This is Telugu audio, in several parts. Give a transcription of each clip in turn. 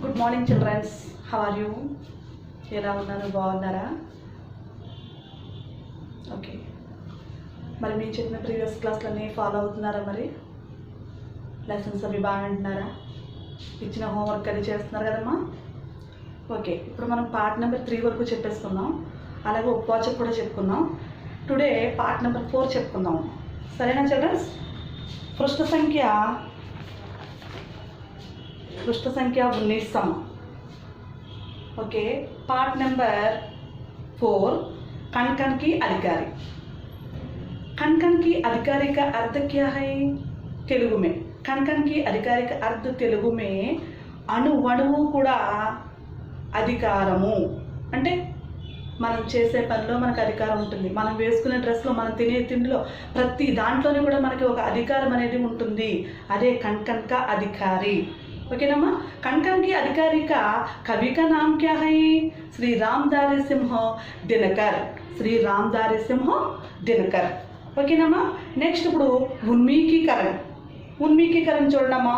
Good morning childrens, how are you? ఎలా ఉన్నారు? బాగున్నారా? ఓకే, మరి నేను చెప్పిన ప్రీవియస్ క్లాస్లన్నీ ఫాలో అవుతున్నారా? మరి లెసన్స్ అవి బాగా వింటున్నారా? ఇచ్చిన హోంవర్క్ అది చేస్తున్నారు కదమ్మా? ఓకే, ఇప్పుడు మనం పార్ట్ నెంబర్ 3 వరకు చెప్పేసుకుందాం. అలాగే ఉపవాచకు కూడా చెప్పుకుందాం. టుడే పార్ట్ నెంబర్ 4 చెప్పుకుందాం. సరేనా చిల్డ్రన్స్? पृष्ठ संख्या 19 ओके। पार्ट नंबर 4 कण कण की अधिकारी। कण कण की अधिकारी का अर्थ क्या है तेलुगु में? कण कण की अधिकारी का अर्थ तेलुगु में అణువణువు కూడా అధికారము అంటే మనం చేసే పనిలో మనకు అధికారం ఉంటుంది. మనం వేసుకునే డ్రెస్లో, మనం తినే తిండిలో, ప్రతి దాంట్లోనే కూడా మనకి ఒక అధికారం అనేది ఉంటుంది. అదే कण कण का अधिकारी। ఓకేనమ్మా? कण कण की अधिकारी का कवि का नाम क्या है? श्री रामधारी सिंह दिनकर। श्री रामधारी सिंह दिनकर। ఓకేనమ్మా? నెక్స్ట్ ఇప్పుడు उन्मीकीकरण చూడమ్మా।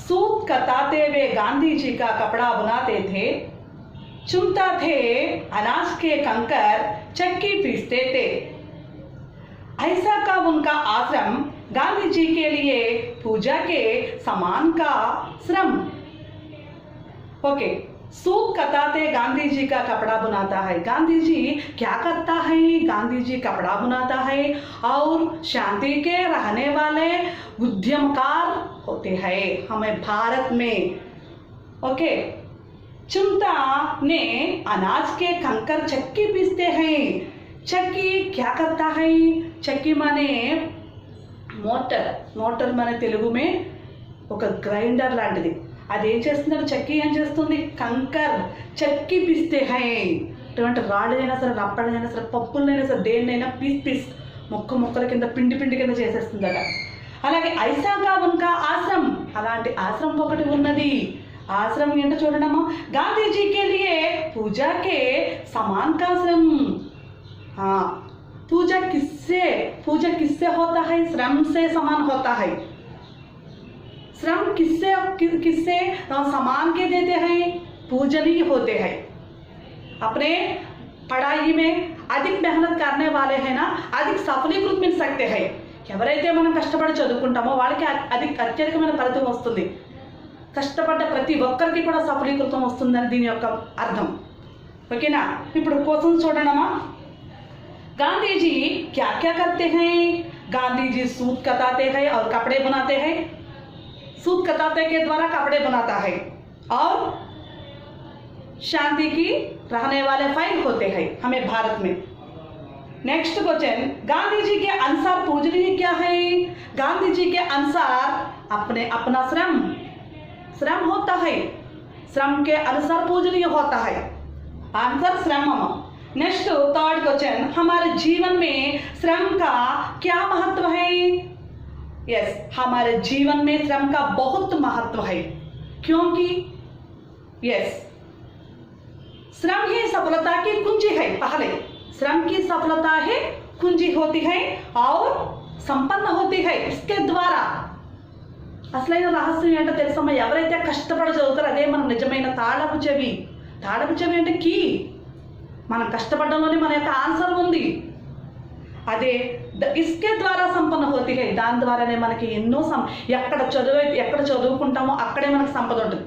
सूत कताते वे गांधी जी का कपड़ा बनाते थे, चुनता थे अनाज के कंकर, चक्की पीसते थे। ऐसा का उनका आश्रम गांधी जी के लिए पूजा के समान का श्रम। ओके, सूत कताते गांधी जी का कपड़ा बुनाता है। गांधी जी क्या करता है? गांधी जी कपड़ा बुनाता है और शांति के रहने वाले उद्यमकार होते हैं हमें भारत में। ओके, चुनता ने अनाज के कंकर चक्की पीसते हैं। चक्की क्या करता है? चक्की माने मोटर। मोटर माने तेलुगु में ఒక గ్రైండర్ లాంటిది. అది ఏం చేస్తున్నారు? చక్కి ఏం చేస్తుంది? కంకర్ చక్కి పిస్తే హై. అటువంటి రాళ్ళైనా సరే, రప్పడైనా సరే, పప్పులైనా సరే, దేన్నైనా పీస్ మొక్కల కింద పిండి కింద చేసేస్తుందట. అలాగే ఐసాగా ఉన్కా ఆశ్రమ్, అలాంటి ఆశ్రమం ఒకటి ఉన్నది. आश्रम ఏంటో చూడడమా? गांधी जी के लिए पूजा के समान का आश्रम। हाँ, पूजा किससे होता है? श्रम से समान होता है। श्रम किससे समान के देते हैं? पूजनीय होते हैं। अपने पढ़ाई में अधिक मेहनत करने वाले हैं ना, अधिक सफलीकृत मिल सकते हैं। ఎవరైతే మనం కష్టపడి చదువుకుంటామో వాళ్ళకి అత్యధికమైన ఫలితం వస్తుంది. కష్టపడ్డ ప్రతి ఒక్కరికి కూడా సఫలీకృతం వస్తుందని దీని యొక్క అర్థం. ఓకేనా? ఇప్పుడు క్వశ్చన్ చూడండమ్మా. गांधी जी क्या क्या करते हैं? गांधी जी सूत कताते हैं और कपड़े बनाते हैं। सूत कताते के द्वारा कपड़े बनाता है और शांति की रहने वाले फाइल होते हैं हमें भारत में। नेक्स्ट क्वेश्चन, गांधी जी के अनुसार पूजनीय क्या है? गांधी जी के अनुसार अपना श्रम होता है। श्रम के अनुसार पूजनीय होता है। आंसर श्रम। नेक्स्ट थर्ड क्वेश्चन, हमारे जीवन में श्रम का क्या महत्व है? यस, हमारे जीवन में श्रम का बहुत महत्व है, क्योंकि यस श्रम ही सफलता की कुंजी है। पहले श्रम की सफलता ही कुंजी होती है और संपन्न होती है इसके द्वारा। అసలైన రహస్యం ఏంటో తెలుసమ్మా? ఎవరైతే కష్టపడి చదువుతారో అదే మనం నిజమైన తాళపు చెవి. అంటే కీ. మనం కష్టపడడంలోనే మన యొక్క ఆన్సర్ ఉంది. అదే ఇస్కే ద్వారా సంపన్న హోతి హై. దాని ద్వారానే మనకి ఎన్నో ఎక్కడ చదువుకుంటామో అక్కడే మనకు సంపద ఉంటుంది.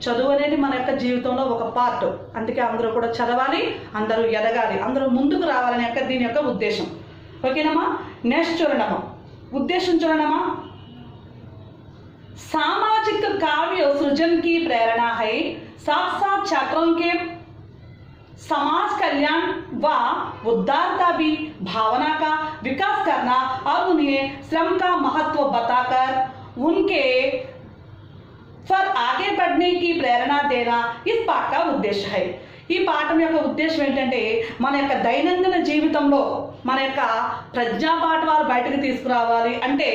చదువు అనేది మన యొక్క జీవితంలో ఒక పార్ట్. అందుకే అందరూ కూడా చదవాలి, అందరూ ఎదగాలి, అందరూ ముందుకు రావాలని యొక్క దీని యొక్క ఉద్దేశం. ఓకేనమ్మా? నెక్స్ట్ చూడండమ్మా, ఉద్దేశం చూడండమ్మా. सामाजिक काव्य सृजन की प्रेरणा है। साथ साथ छात्रों के समाज कल्याण व उदारता भी भावना का विकास करना और उन्हें श्रम का महत्व बताकर उनके पर आगे बढ़ने की प्रेरणा देना इस पाठ का उद्देश्य है। ఈ పాఠం యొక్క ఉద్దేశం ఏంటంటే మన యొక్క దైనందిన జీవితంలో మన యొక్క ప్రజ్ఞాపాఠవాలు బయటకు తీసుకురావాలి. అంటే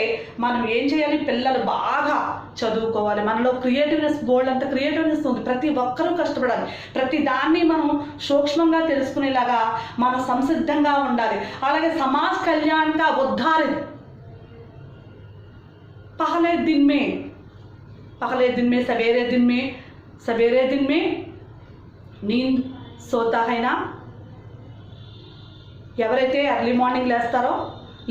మనం ఏం చేయాలి? పిల్లలు బాగా చదువుకోవాలి. మనలో క్రియేటివ్నెస్, బోల్డ్ అంత క్రియేటివ్నెస్ ఉంది. ప్రతి ఒక్కరూ కష్టపడాలి. ప్రతి దాన్ని మనం సూక్ష్మంగా తెలుసుకునేలాగా మనం సంసిద్ధంగా ఉండాలి. అలాగే సమాజ్ కళ్యాణ్ కా ఉద్ధారణ पहले दिन में सवेरे दिन में नींद सोता है ना. ఎవరైతే ఎర్లీ మార్నింగ్ లేస్తారో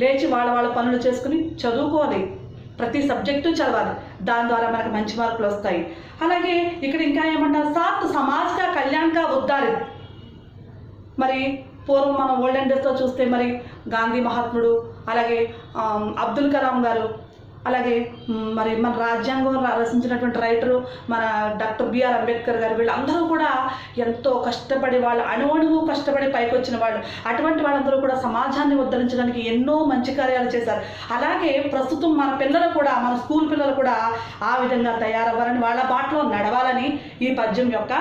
లేచి వాళ్ళ పనులు చేసుకుని చదువుకోవాలి, ప్రతి సబ్జెక్టు చదవాలి, దాని ద్వారా మనకు మంచి మార్కులు వస్తాయి. అలాగే ఇక్కడ ఇంకా ఏమంటారు, సాత్ సమాజ్ కా కళ్యాణ్ కా ఉద్ధారిత్. మరి పూర్వం మనం ఓల్డెన్ డేస్లో చూస్తే మరి గాంధీ మహాత్ముడు, అలాగే అబ్దుల్ కలాం గారు, అలాగే మరి మన రాజ్యాంగం రచించినటువంటి రైటరు మన డాక్టర్ బిఆర్ అంబేద్కర్ గారు, వీళ్ళందరూ కూడా ఎంతో కష్టపడి వాళ్ళు అణువణువు కష్టపడి పైకి వచ్చిన వాళ్ళు. అటువంటి వాళ్ళందరూ కూడా సమాజాన్ని ఉద్ధరించడానికి ఎన్నో మంచి కార్యాలు చేశారు. అలాగే ప్రస్తుతం మన పిల్లలు కూడా, మన స్కూల్ పిల్లలు కూడా ఆ విధంగా తయారవ్వాలని, వాళ్ళ బాటలో నడవాలని ఈ పద్యం యొక్క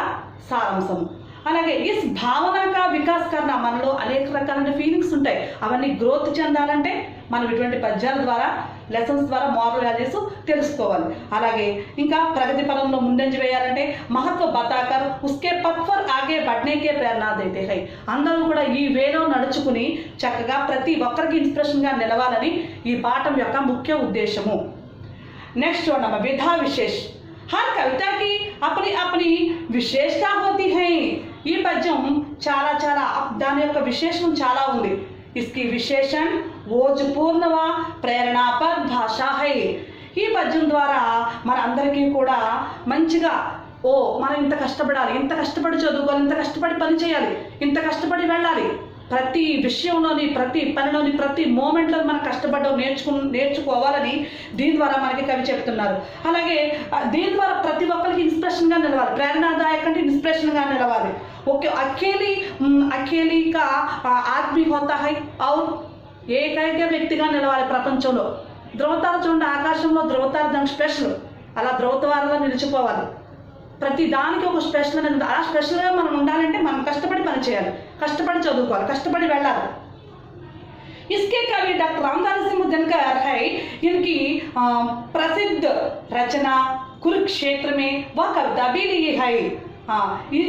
సారాంశం. అలాగే ఇస్ భావనగా వికాస్ కర్ణ, మనలో అనేక రకాలైన ఫీలింగ్స్ ఉంటాయి, అవన్నీ గ్రోత్ చెందాలంటే మనం ఇటువంటి పద్యాల ద్వారా, లెసన్స్ ద్వారా మోరల్ వాల్యూస్ తెలుసుకోవాలి. అలాగే ఇంకా ప్రగతి పదంలో ముందంజ వేయాలంటే మహత్వ బతాకర్ ఉస్కే పథ్ పర్ ఆగే బడ్నేకే ప్రేరణ దేతే హై. అందరూ కూడా ఈ వేలో నడుచుకుని చక్కగా ప్రతి ఒక్కరికి ఇన్స్పిరేషన్గా నిలవాలని ఈ పాఠం యొక్క ముఖ్య ఉద్దేశము. నెక్స్ట్ చూడమ్మా, విధా విశేష్. हर कविता की अपनी अपनी विशेषता होती है. ఈ పద్యం చాలా దాని యొక్క విశేషం చాలా ఉంది. इसकी विशेषण ఓజపూర్ణ వ ప్రేరణాపద్ భాష హై. ఈ పద్యం ద్వారా మన అందరికీ కూడా మంచిగా మనం ఇంత కష్టపడాలి, ఇంత కష్టపడి చదువుకోవాలి, ఇంత కష్టపడి పని చేయాలి, ఇంత కష్టపడి వెళ్ళాలి, ప్రతి విషయంలోని, ప్రతి పనిలోని, ప్రతి మూమెంట్లో మనం కష్టపడడం నేర్చుకోవాలని దీని ద్వారా మనకి కవి చెప్తున్నారు. అలాగే దీని ద్వారా ప్రతి ఒక్కరికి ఇన్స్పిరేషన్గా నిలవాలి, ప్రేరణాదాయక అంటే ఇన్స్పిరేషన్గా నిలవాలి. ఓకే, అకేలీ కా ఆద్మీ హోతా హై ఔర్ ఏకైక వ్యక్తిగా నిలవాలి ప్రపంచంలో. ధ్రువతార చూడండి, ఆకాశంలో ధ్రువతార దానికి స్పెషల్, అలా ధ్రువతారలో నిలిచిపోవాలి. ప్రతి దానికి ఒక స్పెషల్ అనేది, అలా స్పెషల్గా మనం ఉండాలంటే మనం కష్టపడి పని చేయాలి, కష్టపడి చదువుకోవాలి, కష్టపడి వెళ్ళాలి. इसके कवि डॉक्टर रामधारी सिंह दिनकर है. इनकी प्रसिद्ध रचना कुरुक्षेत्र में वह कविता भी ली है. ఈ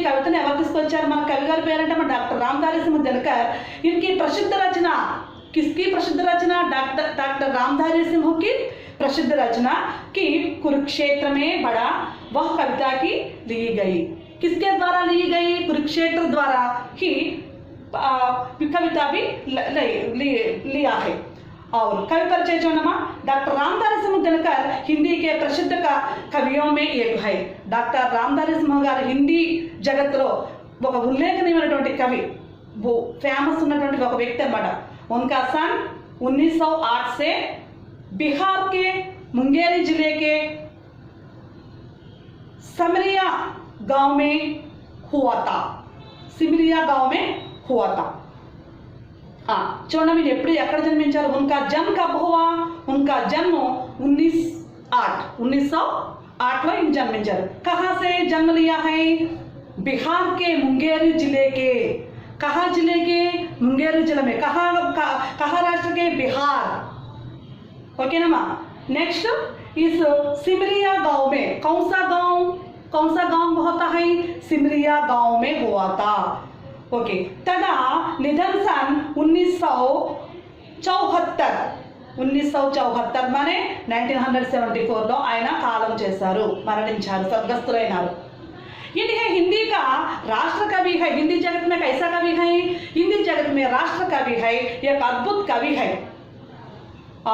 కవితను ఎవరు తీసుకొచ్చారు? మన కవి గారి పేరంటే మన డాక్టర్ రామధారీ సింహ్ దినకర్. इनकी प्रसिद्ध रचना, किसकी प्रसिद्ध रचना? डॉक्टर रामधारी सिंह की प्रसिद्ध रचना की कुरुक्षेत्र में बड़ा वह कविता की ली गई. किसके द्वारा ली गई? कुरुक्षेत्र द्वारा ही कविता भी लिया है. और कवि परिचय जो नाम डॉक्टर रामधारी सिंह दिनकर हिंदी के प्रसिद्ध कवियों में एक है. डॉक्टर रामधारी सिंह गाరు హిందీ జగత్తులో ఒక ఉల్లేఖనీయమైనటువంటి కవి, ఫేమస్ ఉన్నటువంటి ఒక వ్యక్తి అన్నమాట. उनका सन 1908 से बिहार के मुंगेर जिले के सिमरिया गांव में हुआ था. చూడండి మీరు ఎప్పుడు ఎక్కడ జన్మించారు? उनका जन्म कब हुआ? उनका जन्म 1908 లో జన్మించారు. कहाँ से जन्म लिया है? बिहार के मुंगेर जिले के. कहाँ जिले के? मुंगेर जिले में. कहाँ राष्ट्र के? बिहार. ओके ना माँ. नेक्स्ट, इस सिमरिया गांव में, कौन सा गांव होता है? सिमरिया गांव में हुआ था. ओके. तदा निधन सन 1974 माने 1974 లో ఆయన కాలం చేశారు, మరణించారు, స్వర్గస్థులైనారు. ये हिंदी का राष्ट्र कवि है. हिंदी जगत में कैसा कवि है? हिंदी जगत में राष्ट्र कवि है, एक अद्भुत कवि है.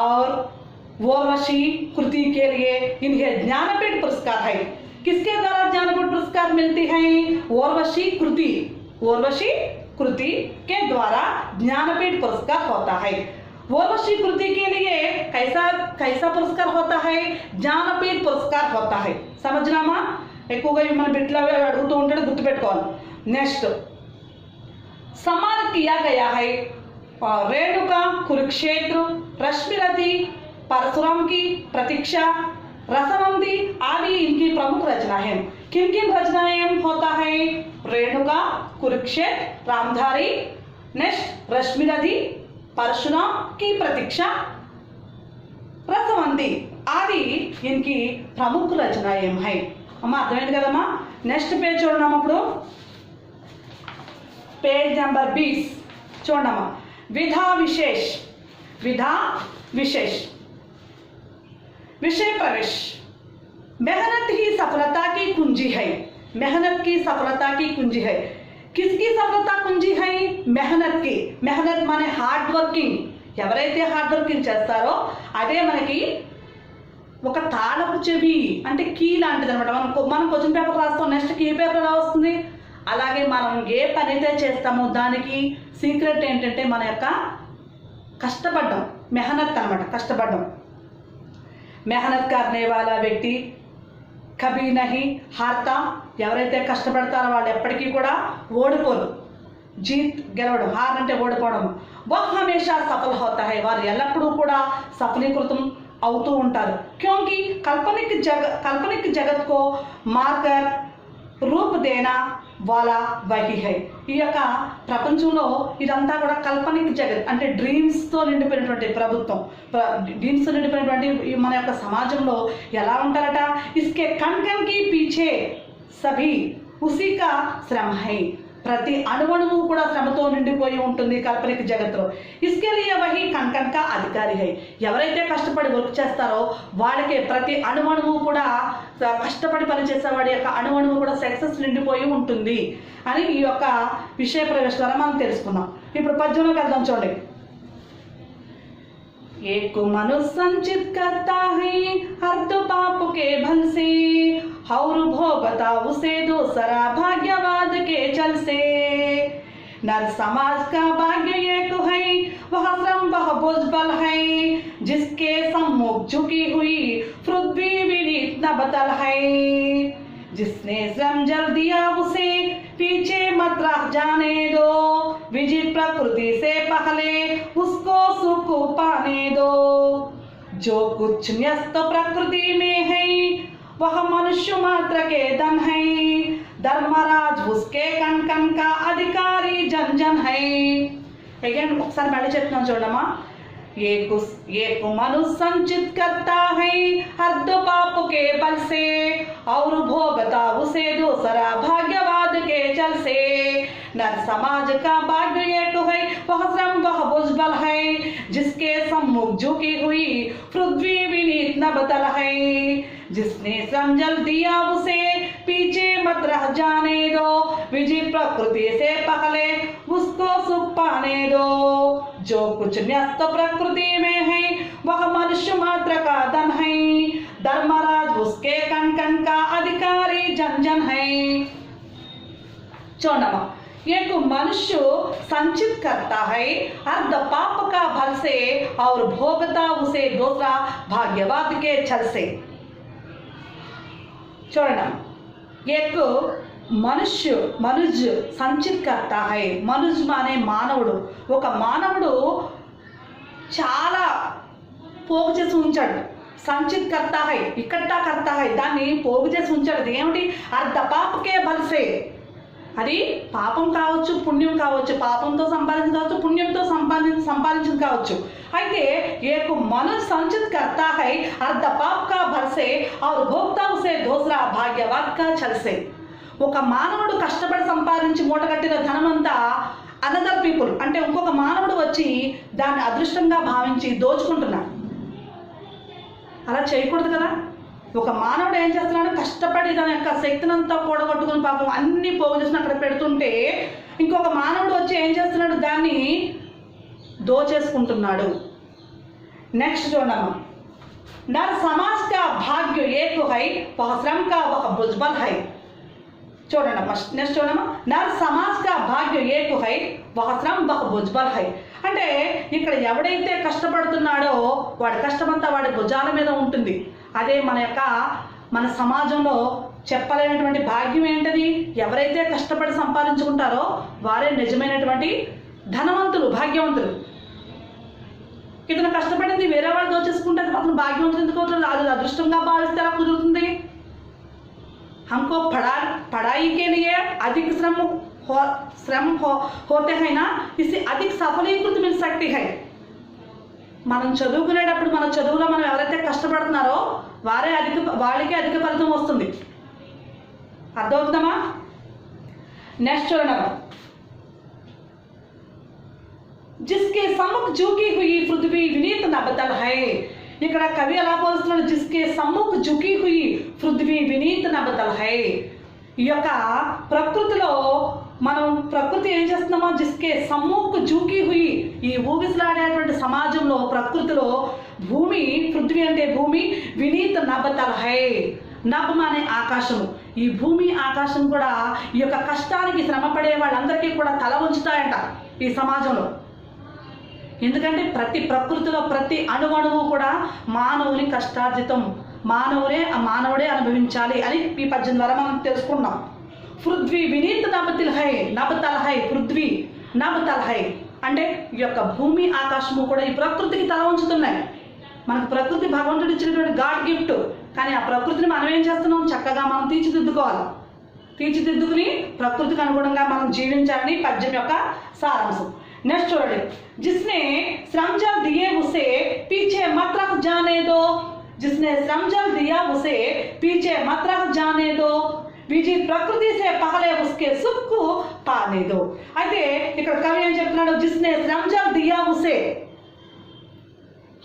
और ओर्वशी कृति के लिए इन्हें ज्ञानपीठ पुरस्कार है. किसके द्वारा ज्ञानपीठ पुरस्कार मिलती है? ओर्वशी कृति के द्वारा ज्ञानपीठ पुरस्कार होता है. ओर्वशी कृति के लिए कैसा पुरस्कार होता है? ज्ञानपीठ पुरस्कार होता है. समझना माँ, ఎక్కువగా మన బిడ్డలు అడుగుతూ ఉంటాడు, గుర్తుపెట్టుకోవాలి. నెక్స్ట్, सम्मानित किया गया है रेणुका, कुरुक्षेत्र, रश्मिरथी, परशुराम की प्रतीक्षा, रसवंती आदि इनकी प्रमुख रचना है. किन किन रचनाएं होता है? रेणुका, कुरुक्षेत्र, रामधारी, नेक्स्ट रश्मिरथी, परशुराम की प्रतीक्षा, रसवंती आदि इनकी प्रमुख रचनाएं हैं. అమ్మా అర్థమైంది కదమ్మా. నెక్స్ట్ పేజ్ చూడమ్మా. అప్పుడు పేజ్ నెంబర్ 20 చూడమ్మా. విధా విశేష్. विषय प्रवेश। मेहनत ही सफलता की कुंजी है। मेहनत की सफलता की कुंजी है। किसकी सफलता कुंजी है? मेहनत की। मेहनत माने हार्ड वर्किंग। ఎవరైతే హార్డ్ వర్కింగ్ చేస్తారో అదే మనకి ఒక తాళపు చెవి అంటే కీ లాంటిది అనమాట. మనం క్వశ్చన్ పేపర్ రాస్తాం, నెక్స్ట్ కీ పేపర్ ఎలా వస్తుంది? అలాగే మనం ఏ పని అయితే చేస్తామో దానికి సీక్రెట్ ఏంటంటే మన యొక్క కష్టపడడం, మెహనత్ అనమాట, కష్టపడడం. మెహనత్ करने वाला వ్యక్తి కభీ నహీ హార్తా. ఎవరైతే కష్టపడతారో వాళ్ళు ఎప్పటికీ కూడా ఓడిపోరు. జీత్ గెలవడం, హార్ అంటే ఓడిపోవడం. వహ్ హమేషా సఫల్ హోతా హై. వారు ఎల్లప్పుడూ కూడా సఫలీకృతం అవుతూ ఉంటారు. క్యోంకి కాల్పనిక్ జగత్ కో మార్కర్ రూప్ దేనా వాలా వహీ హై. ఈ యొక్క ప్రపంచంలో ఇదంతా కూడా కల్పనిక్ జగత్ అంటే డ్రీమ్స్తో నిండిపోయినటువంటి ప్రభుత్వం, డ్రీమ్స్తో నిండిపోయినటువంటి మన యొక్క సమాజంలో ఎలా ఉంటారట? ఇస్కే కణ్ కణ్ కి పీछे సభీ ఉసీ కా శ్రమ హై. ప్రతి అణువణువు కూడా శ్రమతో నిండిపోయి ఉంటుంది కల్పనిక జగత్తులో. ఇస్కే లియే వహీ కణ్ కణ్ కా అధికారి హై. ఎవరైతే కష్టపడి వర్క్ చేస్తారో వాళ్ళకే ప్రతి అణువణువు కూడా, కష్టపడి పనిచేసే వాడి యొక్క అణువణువు కూడా సక్సెస్ నిండిపోయి ఉంటుంది అని ఈ యొక్క విషయ ప్రవేశ ద్వారా మనం తెలుసుకున్నాం. ఇప్పుడు పద్యంలోకి వెళ్దాం చూడండి. एक मनुष्य संचित करता है अर्ध पाप के भल से, और भोगता उसे दूसरा भाग्यवाद के चल से. नर समाज का भाग्य एक है, वह श्रम वह भुजबल है, जिसके सम्मुख झुकी हुई पृथ्वी विनीत न बदल है. जिसने श्रम जल दिया उसे पीछे मत रख जाने दो, विजय प्रकृति से पहले उसको सुख पाने दो. जो कुछ न्यस्त प्रकृति में है वह मनुष्य मात्र के धन है, धर्मराज उसके कण कण का अधिकारी जन जन है. अगेन ఒకసారి మళ్ళీ చెప్తున్నాను చూడమ్మా. एक मनुष्य संचित करता है अर्ध पाप के बल से, और भोगता उसे दूसरा भाग्यवाद के चल से. नर समाज का भाग्य एक है, वह श्रम वह भुजबल है, जिसके सम्मुख झुकी हुई पृथ्वी विनीत न बदल है. जिसने श्रम जल दिया उसे पीछे मत रह जाने दो, विजय प्रकृति से पहले उसको सुख पाने दो. जो कुछ न्यस्त प्रकृति में है वह मनुष्य मात्र का धन है, धर्मराज उसके कण कण का अधिकारी जन जन है. चौदहवां, एक मनुष्य संचित करता है अर्ध पाप का भल से, और भोगता उसे दूसरा भाग्यवाद के छल से. चौदहवां, एक మనుజ్ సంచిత్ కర్తా హై. మనుజ్ మానే మానవుడు. ఒక మానవుడు చాలా పోగు చేసి ఉంచాడు. సంచిత్ కర్తా హై, ఇక్కట్టా కర్తా హై, దాన్ని పోగు చేసి ఉంచాడు. ఏమిటి? అర్ధ పాపకే బల్సే. అది పాపం కావచ్చు, పుణ్యం కావచ్చు. పాపంతో సంపాదించి కావచ్చు, పుణ్యంతో సంపాదించింది కావచ్చు. అయితే एक मनुष्य संचित करता है अर्ध पाप का भर से, और भोगता उसे दूसरा भाग्यवाद का छल से. ఒక మానవుడు కష్టపడి సంపాదించి మూటగట్టిన ధనమంతా అనదర్ పీపుల్ అంటే ఇంకొక మానవుడు వచ్చి దాన్ని అదృష్టంగా భావించి దోచుకుంటున్నాడు. అలా చేయకూడదు కదా. ఒక మానవుడు ఏం చేస్తున్నాడు? కష్టపడి తన యొక్క శక్తినంతా కూడగొట్టుకుని పాపం అన్ని పోగు చేసిన అక్కడ పెడుతుంటే ఇంకొక మానవుడు వచ్చి ఏం చేస్తున్నాడు? దాన్ని దోచేసుకుంటున్నాడు. నెక్స్ట్ చూడమ్మా. नर समाज का भाग्य एक है, वह श्रम का वह भुजबल है. చూడండి నెక్స్ట్ చూడమ్మా. నర్ సమాజ్ కా భాగ్య ఏకు హై, వహ శ్రమ్ వహ భుజబల్ హై. అంటే ఇక్కడ ఎవడైతే కష్టపడుతున్నాడో వాడి కష్టమంతా వాడి భుజాల మీద ఉంటుంది. అదే మన సమాజంలో చెప్పలేనటువంటి భాగ్యం ఏంటది? ఎవరైతే కష్టపడి సంపాదించుకుంటారో వారే నిజమైనటువంటి ధనవంతులు, భాగ్యవంతులు. ఇతను కష్టపడింది వేరే వాళ్ళు దోచేసుకుంటే అతను భాగ్యవంతులు ఎందుకు అవుతుంది? అది అదృష్టంగా భావిస్తే ఎలా కుదురుతుంది? हमको पढ़ाई के लिए अधिक श्रम होते हैं ना, इससे अधिक सफलीकृत मिल सकती है. మనం చదువుకునేటప్పుడు మన చదువులో మనం ఎవరైతే కష్టపడుతున్నారో వాళ్ళకి అధిక ఫలితం వస్తుంది. అర్థమవుతుందమ్మా? నెక్స్ట్ చూడండి. जिसके सम्मुख झुकी हुई पृथ्वी विनीत न बदल है. ఇక్కడ కవి ఎలా పోలుస్తున్నాడు, జిస్కే సమ్ముఖ్ జుకి హుయి పృథ్వీ వినీత్ నబతల్ హై. ఈ యొక్క ప్రకృతిలో మనం ప్రకృతి ఏం చేస్తున్నామో, జిస్కే సమ్ముఖ్ జూకి హుయి, ఈ ఊగిసలాడేటువంటి సమాజంలో ప్రకృతిలో భూమి, పృథ్వీ అంటే భూమి, వినీత్ నబతల్ హై, నభం అనే ఆకాశము, ఈ భూమి ఆకాశం కూడా ఈ యొక్క కష్టానికి శ్రమపడే వాళ్ళందరికీ కూడా తల ఉంచుతాయంట ఈ సమాజంలో. ఎందుకంటే ప్రకృతిలో ప్రతి అణువణువు కూడా మానవుని కష్టార్జితం, మానవుడే అనుభవించాలి అని ఈ పద్యం ద్వారా మనం తెలుసుకున్నాం. పృథ్వీ వినీత్ నబతల్ హై, పృథ్వీ నబతల్ హై అంటే ఈ యొక్క భూమి ఆకాశము కూడా ఈ ప్రకృతికి తల ఉంచుతున్నాయి. మనకు ప్రకృతి భగవంతుడు ఇచ్చినటువంటి గాడ్ గిఫ్ట్, కానీ ఆ ప్రకృతిని మనం ఏం చేస్తున్నాం, చక్కగా మనం తీర్చిదిద్దుకోవాలి. తీర్చిదిద్దుకుని ప్రకృతికి అనుగుణంగా మనం జీవించాలని పద్యం యొక్క సారాంశం. నెక్స్ట్ చూడండి, జిస్నే శ్రమ్ జల్ దియే ఉసే పీछे मत रख जाने दो, जिसने श्रम जल दिया उसे पीछे मत रख जाने दो, విజిత్ ప్రకృతి సే పహలే ఉస్కే సుఖ్ పానే దో. అయితే ఇక్కడ కవి ఏం చెప్తున్నాడు, జిస్నే శ్రమ్ జల్ దియా ఉసే,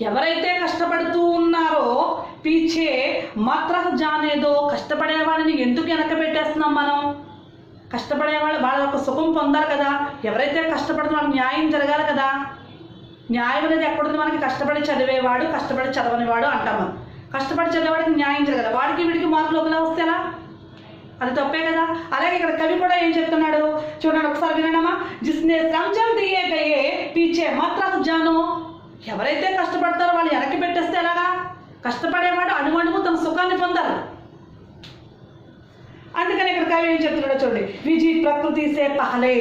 ఎవరైతే కష్టపడుతూ ఉన్నారో పీछे मत रख जाने दो, కష్టపడే వాళ్ళని ఎందుకు వెనక పెట్టేస్తున్నాం మనం, కష్టపడే వాళ్ళ యొక్క సుఖం పొందాలి కదా, ఎవరైతే కష్టపడుతున్నారో న్యాయం జరగాలి కదా. న్యాయం అనేది ఎక్కడుంది, మనకి కష్టపడి చదివేవాడు, కష్టపడి చదవనివాడు అంటాం. మనం కష్టపడి చదివేవాడికి న్యాయం జరగాలి, వాడికి వీడికి మార్కులు ఒకలా వస్తే ఎలా, అది తప్పే కదా. అలాగే ఇక్కడ కవి కూడా ఏం చెప్తున్నాడు చూడండి, ఒకసారి వినమ్మా. జిస్నే శ్రమ్ జల్ దియే గయే పీछे मत रख जानो, ఎవరైతే కష్టపడతారో వాళ్ళు వెనక్కి పెట్టేస్తే ఎలాగా, కష్టపడేవాడు అణువణువు తన సుఖాన్ని పొందాలి. అందుకని ఇక్కడ కవి ఏం చెప్తున్నాడో చూడండి, విజీ ప్రకృతి సే పహలే,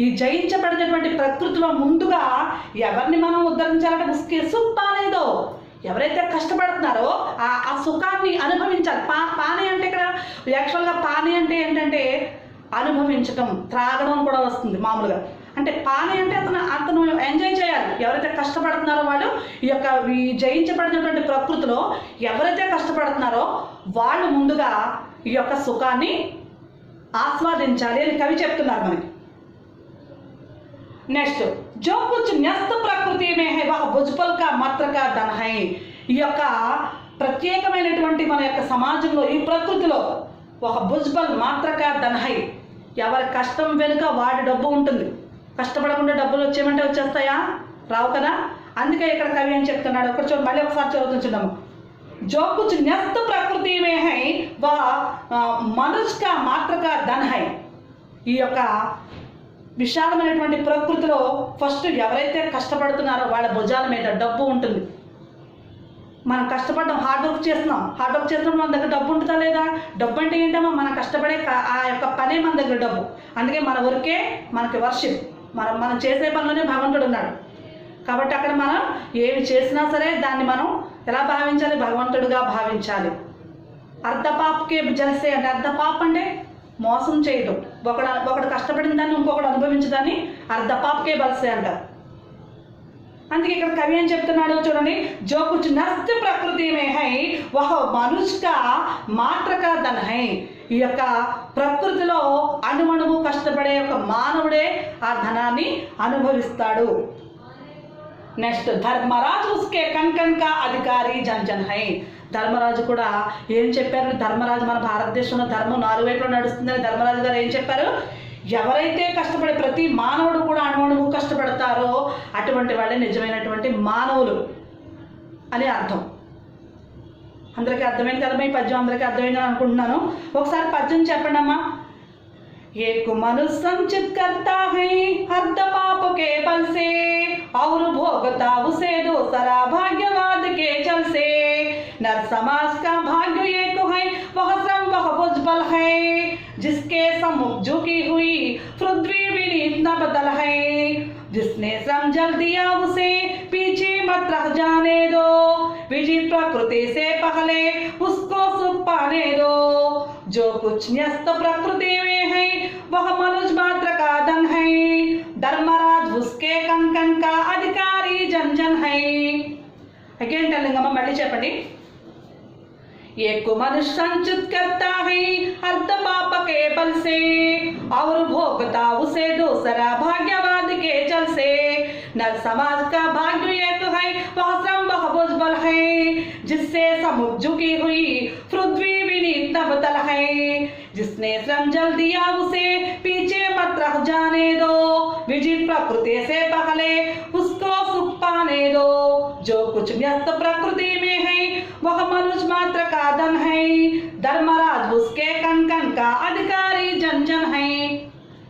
ఈ జయించబడినటువంటి ప్రకృతిలో ముందుగా ఎవరిని మనం ఉద్ధరించాలంటే ఉస్కే సుఖ్ పానేదో, ఎవరైతే కష్టపడుతున్నారో ఆ సుఖాన్ని అనుభవించాలి. పానీ అంటే ఇక్కడ యాక్చువల్గా పానీ అంటే ఏంటంటే అనుభవించటం, త్రాగడం కూడా వస్తుంది మామూలుగా. అంటే పానీ అంటే అతను ఎంజాయ్ చేయాలి. ఎవరైతే కష్టపడుతున్నారో వాళ్ళు ఈ జయించబడినటువంటి ప్రకృతిలో ఎవరైతే కష్టపడుతున్నారో వాళ్ళు ముందుగా ఈ యొక్క సుఖాన్ని ఆస్వాదించాలి అని కవి చెప్తున్నారు మనకి. నెక్స్ట్, జో కుచ్ న్యస్త ప్రకృతి మే హై వహ భుజ్బల్ కా మాత్ర కా ధన్ హై, ఈ యొక్క ప్రత్యేకమైనటువంటి మన యొక్క సమాజంలో ఈ ప్రకృతిలో ఒక భుజ్బల్ మాత్ర కా ధన్ హై, ఎవరి కష్టం వెనుక వాడి డబ్బు ఉంటుంది. కష్టపడకుండా డబ్బులు వచ్చేయమంటే వచ్చేస్తాయా, రావు కదా. అందుకే ఇక్కడ కవి ఏం చెప్తున్నాడు, ఒకటి మళ్ళీ ఒకసారి చదువుతుంచున్నాము. जो कुछ न्यस्त प्रकृति में है वह मनुष्य का मात्र का धन है. ఈ యొక్క విశాలమైనటువంటి ప్రకృతిలో ఫస్ట్ ఎవరైతే కష్టపడుతున్నారో వాళ్ళ భుజాల మీద డబ్బు ఉంటుంది. మనం కష్టపడడం, హార్డ్ వర్క్ చేస్తున్నాం, మన దగ్గర డబ్బు ఉంటుందా లేదా, డబ్బు అంటే ఏంటమ్మా, మనం కష్టపడే ఆ యొక్క పనే మన దగ్గర డబ్బు. అందుకే మన వర్కే మనకి వర్షిప్, మనం చేసే పనిలోనే భగవంతుడు ఉన్నాడు. కాబట్టి అక్కడ మనం ఏమి చేసినా సరే దాన్ని మనం ఎలా భావించాలి, భగవంతుడిగా భావించాలి. అర్ధపాప్కే జల్సే అంటే అర్ధపాప్ అంటే మోసం చేయటం, ఒకడు కష్టపడిన దాన్ని ఇంకొకడు అనుభవించదాన్ని అర్ధపాప్కే బల్సే అంటారు. అందుకే ఇక్కడ కవి ఏం చెప్తున్నాడు చూడండి, జో కుచ్ నష్ట ప్రకృతి మే హై వహ మనుష్య కా మాత్ర కా ధన్ హై, ఈ యొక్క ప్రకృతిలో అణువణువు కష్టపడే ఒక మానవుడే ఆ ధనాన్ని అనుభవిస్తాడు. నెక్స్ట్, ధర్మరాజు ఉస్కే కంకన్ కా అధికారి జన్ జన్ హై, ధర్మరాజు కూడా ఏం చెప్పారు, ధర్మరాజు మన భారతదేశంలో ధర్మం 4 వైపులో నడుస్తుందని ధర్మరాజు గారు ఏం చెప్పారు, ఎవరైతే కష్టపడే ప్రతి మానవుడు కూడా అణువణువు కష్టపడతారో అటువంటి వాళ్ళే నిజమైనటువంటి మానవులు అని అర్థం. అందరికీ అర్థమైంది కదా, ఈ పద్యం అందరికీ అర్థమైందని అనుకుంటున్నాను. ఒకసారి పద్యం చెప్పండి అమ్మా. एक मनुष्य संचित करता है अर्ध पाप के बल से और भोगता उसे दूसरा भाग्यवाद के चल से, नर समाज का भाग्य एक है वह श्रम वह भुजबल है, जिसके सम्मुख झुकी हुई पृथ्वी विनीत न बदल है, जिसने श्रम जल दिया उसे पीछे मत रख जाने दो, विजित प्रकृति से पहले उसको सुख पाने दो, जो कुछ न्यस्त प्रकृति में है वह मनुष्य मात्र का धन है, धर्मराज उसके कंकन का अधिकारी जन जन है. अगेन टेलिंग अम्मा मళ్ళీ చెప్పండి. एक मनुष्य संचित करता है अर्ध पाप के बल से और भोगता उसे दूसरा भाग्यवाद के चल से, नर समाज का भाग्य एक है वह श्रम वह भुजबल है, जिससे समुख झुकी हुई पृथ्वी विनीत नवतल है। जिसने श्रम जल दिया उसे पीछे मत रह जाने दो, विजित प्रकृति से पहले उसको सुख पाने दो। जो कुछ व्यस्त प्रकृति में है वह मनुष्य मात्र का धन है, धर्मराज उसके कण कण का अधिकारी जन जन है।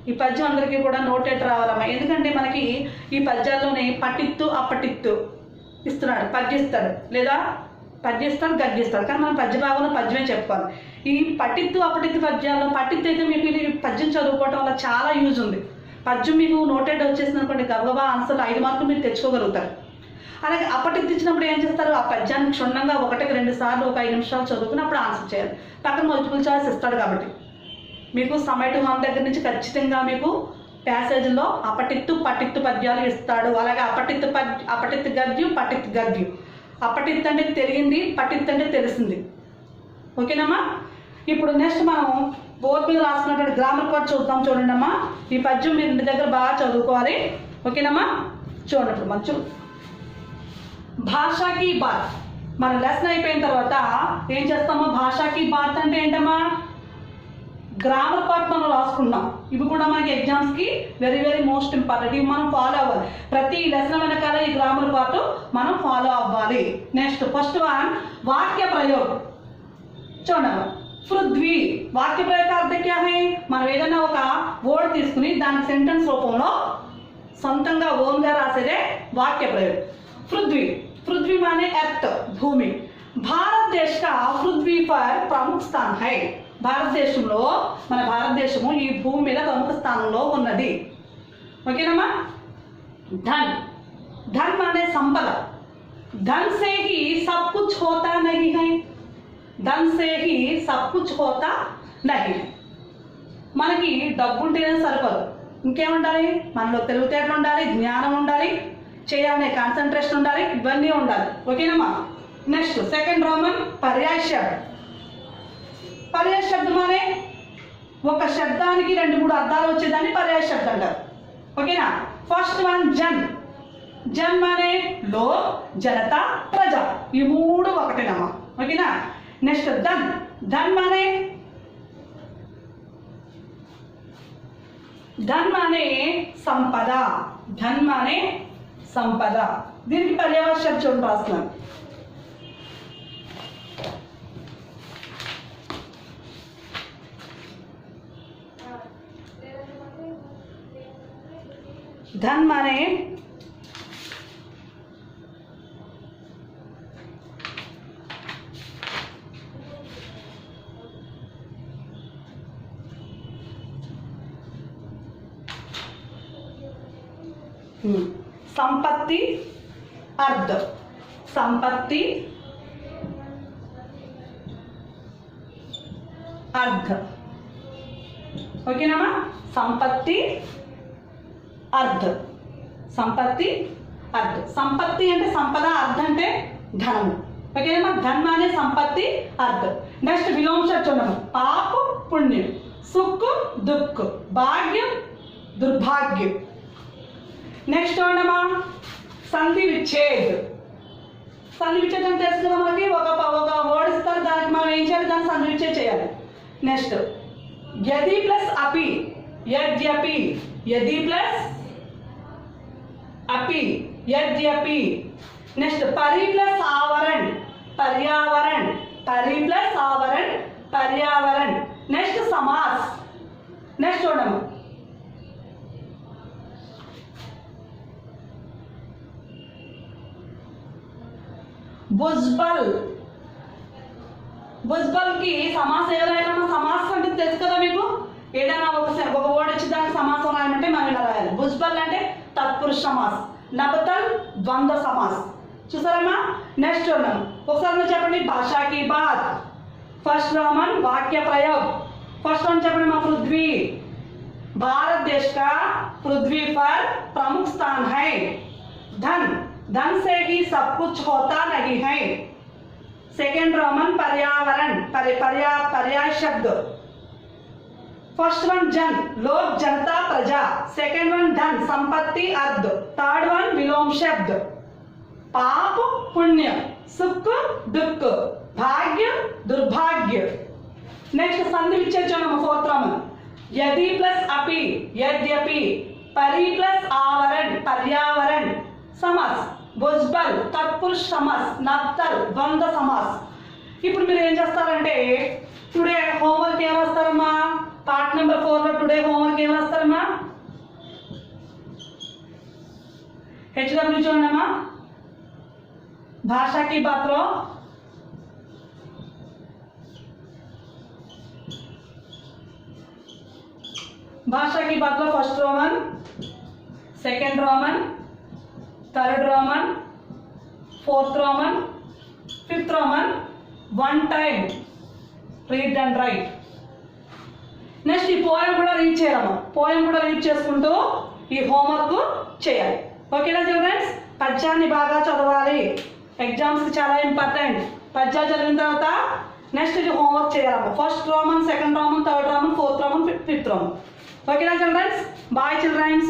ఈ పద్యం అందరికీ కూడా నోటెట్ రావాలమ్మా, ఎందుకంటే మనకి ఈ పద్యాల్లోనే పట్టిత్తు అపటిత్తు ఇస్తున్నాడు, పద్యిస్తాడు లేదా పద్యిస్తాడు గద్యిస్తాడు, కానీ మనం పద్య భాగంలో పద్యమే చెప్పుకోవాలి. ఈ పట్టిత్తు అపటిత్తు పద్యాల్లో పట్టిత్తు అయితే మీకు ఇది పద్యం చదువుకోవటం వల్ల చాలా యూజ్ ఉంది. పద్యం మీకు నోటెడ్ వచ్చేసింది అనుకోండి, గబగబా ఆన్సర్లు 5 మార్కులు మీరు తెచ్చుకోగలుగుతారు. అలాగే అపటిత్తు ఇచ్చినప్పుడు ఏం చేస్తారు, ఆ పద్యాన్ని క్షుణ్ణంగా 1-2 సార్లు ఒక 5 నిమిషాలు చదువుకుని అప్పుడు ఆన్సర్ చేయాలి. పక్కన మల్టిపుల్ చాయిస్ ఇస్తాడు కాబట్టి మీకు సమయ టు హామ్ దగ్గర నుంచి ఖచ్చితంగా మీకు ప్యాసేజ్లో అపటిత్తు పట్టిత్తు పద్యాలు ఇస్తాడు. అలాగే అపటిత్తు గద్యం పట్టిత్తు గద్యం. అపటిత్తు అంటే తెలియంది, పట్టిత్తు అంటే తెలిసింది. ఓకేనమ్మా. ఇప్పుడు నెక్స్ట్ మనం బోర్డు మీద రాసుకున్నటువంటి గ్రామర్ పార్ట్ చూద్దాం. చూడండి అమ్మా, ఈ పద్యం మీరు ఇంటి దగ్గర బాగా చదువుకోవాలి. ఓకేనమ్మా. చూడండి ఇప్పుడు మంచి భాషాకి బాత్. మన లెసన్ అయిపోయిన తర్వాత ఏం చేస్తామా, భాషాకి బాత్ అంటే ఏంటమ్మా, గ్రామర్ పార్ట్ మనం రాసుకున్నాం. ఇవి కూడా మనకి ఎగ్జామ్స్కి వెరీ వెరీ మోస్ట్ ఇంపార్టెంట్. ఇవి మనం ఫాలో అవ్వాలి. ప్రతి లెసన్ వెనకాల ఈ గ్రామర్ పార్ట్ మనం ఫాలో అవ్వాలి. నెక్స్ట్ ఫస్ట్ వన్ వాక్య ప్రయోగం. చూడండి, పృథ్వీ వాక్య ప్రయోగ అర్థం క్యా హై, మనం ఏదైనా ఒక వర్డ్ తీసుకుని దాని సెంటెన్స్ రూపంలో సొంతంగా ఓన్గా రాసేదే వాక్య ప్రయోగం. పృథ్వీ, పృథ్వీ माने अर्थ భూమి. భారతదేశ का పృథ్వీ पर प्रमुख स्थान है. భారతదేశంలో మన భారతదేశము ఈ భూమి మీద ప్రముఖ స్థానంలో ఉన్నది. ఓకేనమ్మా. ధన్, ధన్ माने సంపద. धन से ही सब कुछ होता नहीं है, धन से ही सब कुछ होता नहीं है. మనకి డబ్బు ఉంటేనే సరిపోదు, ఇంకేముండాలి, మనలో తెలివితేటలు ఉండాలి, జ్ఞానం ఉండాలి, చేయాలనే కాన్సన్ట్రేషన్ ఉండాలి, ఇవన్నీ ఉండాలి. ఓకేనమ్మా. నెక్స్ట్ సెకండ్ రోమన్ పర్యాయ శబ్దం. పర్యాయ శబ్దం అనే ఒక శబ్దానికి 2-3 అర్థాలు వచ్చేదాన్ని పర్యాయ శబ్దం అంటారు. ఓకేనా. First one Jan. జన్ అనే లో, జనత, ప్రజ, ఈ 3 ఒకటేనమ్మా. ఓకేనా. నెక్స్ట్ ధన్. ధన్ అనే ధన్ అనే సంపద. ధన్ అనే సంపద. దీనికి పర్యాయ శబ్దం చూడండి రాస్తున్నాను. धन माने संपत्ति, अर्थ. संपत्ति, अर्थ. ఓకేనమ్మా. సంపత్తి, అర్థ. సంపత్తి, అర్థ. సంపత్తి అంటే సంపద, అర్థ అంటే ధనము. ఓకేనమ్మా. ధన్ అనే సంపత్తి, అర్థ. నెక్స్ట్ విలోమ చూడము. పాప, పుణ్యం, సుఖ్, దుఃఖ్, భాగ్యం, దుర్భాగ్యం. నెక్స్ట్ చూడమ్మా సంధి విచ్ఛేద్. సంధి విచ్ఛేద్ అంటే తెలుసు కదా మనకి, ఒక వర్డ్ ఇస్తారు, దానికి మనం ఏం చేయాలి, దాన్ని సంధి విచ్ఛేద్ చేయాలి. నెక్స్ట్ యది ప్లస్ అపి, యద్యపి, యది ప్లస్ अपि, यद्यपि. नेक्स्ट परि प्लस आवरण, पर्यावरण, परि प्लस आवरण, पर्यावरण. नेक्स्ट समास. नेक्स्ट చూడండి భుజ్బల్. భుజ్బల్ కి సమాసం ఎలా రాయాలమ్మా, సమాసం అంటే తెలుసు కదా మీకు, ఏదైనా ఒక వర్డ్ వచ్చి దానికి సమాసం రాయమంటే మనం ఇలా రాయాలి. భుజ్బల్ అంటే తత్పురుష సమాస్, నబతల్ ద్వంద్వ సమాస్. చూసారమ్మా. నెక్స్ట్ చూడండి ఒకసారి మీరు చెప్పండి. భాషాకి బాత్. ఫస్ట్ रोमन वाक्य प्रयोग. फर्स्ट वन చెప్పండి మా पृथ्वी. भारत देश का पृथ्वी पर प्रमुख स्थान है. धन, धन से ही सब कुछ होता नहीं है. सेकंड रोमन पर्यावरण, पर्याय शब्द. फर्स्ट वन जन, लोग, जनता, प्रजा. सेकंड वन धन, संपत्ति, अर्थ. थर्ड वन विलोम शब्द. पाप पुण्य, सुख दुख, भाग्य दुर्भाग्य। नेक्स्ट संधि विच्छेदन फोर्थ रोमन, यदि प्लस अपि, यद्यपि, परि प्लस आवरण, पर्यावरण, समास, भुजबल, तत्पुरुष समास, नप्तल, द्वंद्व समास। ఇప్పుడు మీరు ఏం చేస్తారంటే టుడే హోంవర్క్ ఏం రాస్తారమ్మా, పార్ట్ నెంబర్ 4 లో టుడే హోంవర్క్ ఏం రాస్తారమ్మా, హెచ్డబ్ల్యూ చూడమ్మా, भाषा की बात लो, भाषा की बात लो first Roman, second Roman, third Roman, fourth Roman, fifth Roman, one time read and write. Next ఈ పోయం కూడా రీడ్ చేయాలమ్మా, పోయం కూడా రీడ్ చేసుకుంటూ ఈ హోంవర్క్ చేయాలి। ఓకేనా చిల్డ్రన్స్, పద్యాన్ని బాగా చదవాలి, ఎగ్జామ్స్ కి చాలా ఇంపార్టెంట్। పద్యాలు చదివిన తర్వాత నెక్స్ట్ ఇది హోంవర్క్ చేయాలమ్మా, first Roman, second Roman, third Roman, fourth Roman, fifth Roman. ఓకేనా చిల్డ్రన్స్, బాయ్ చిల్డ్రన్స్।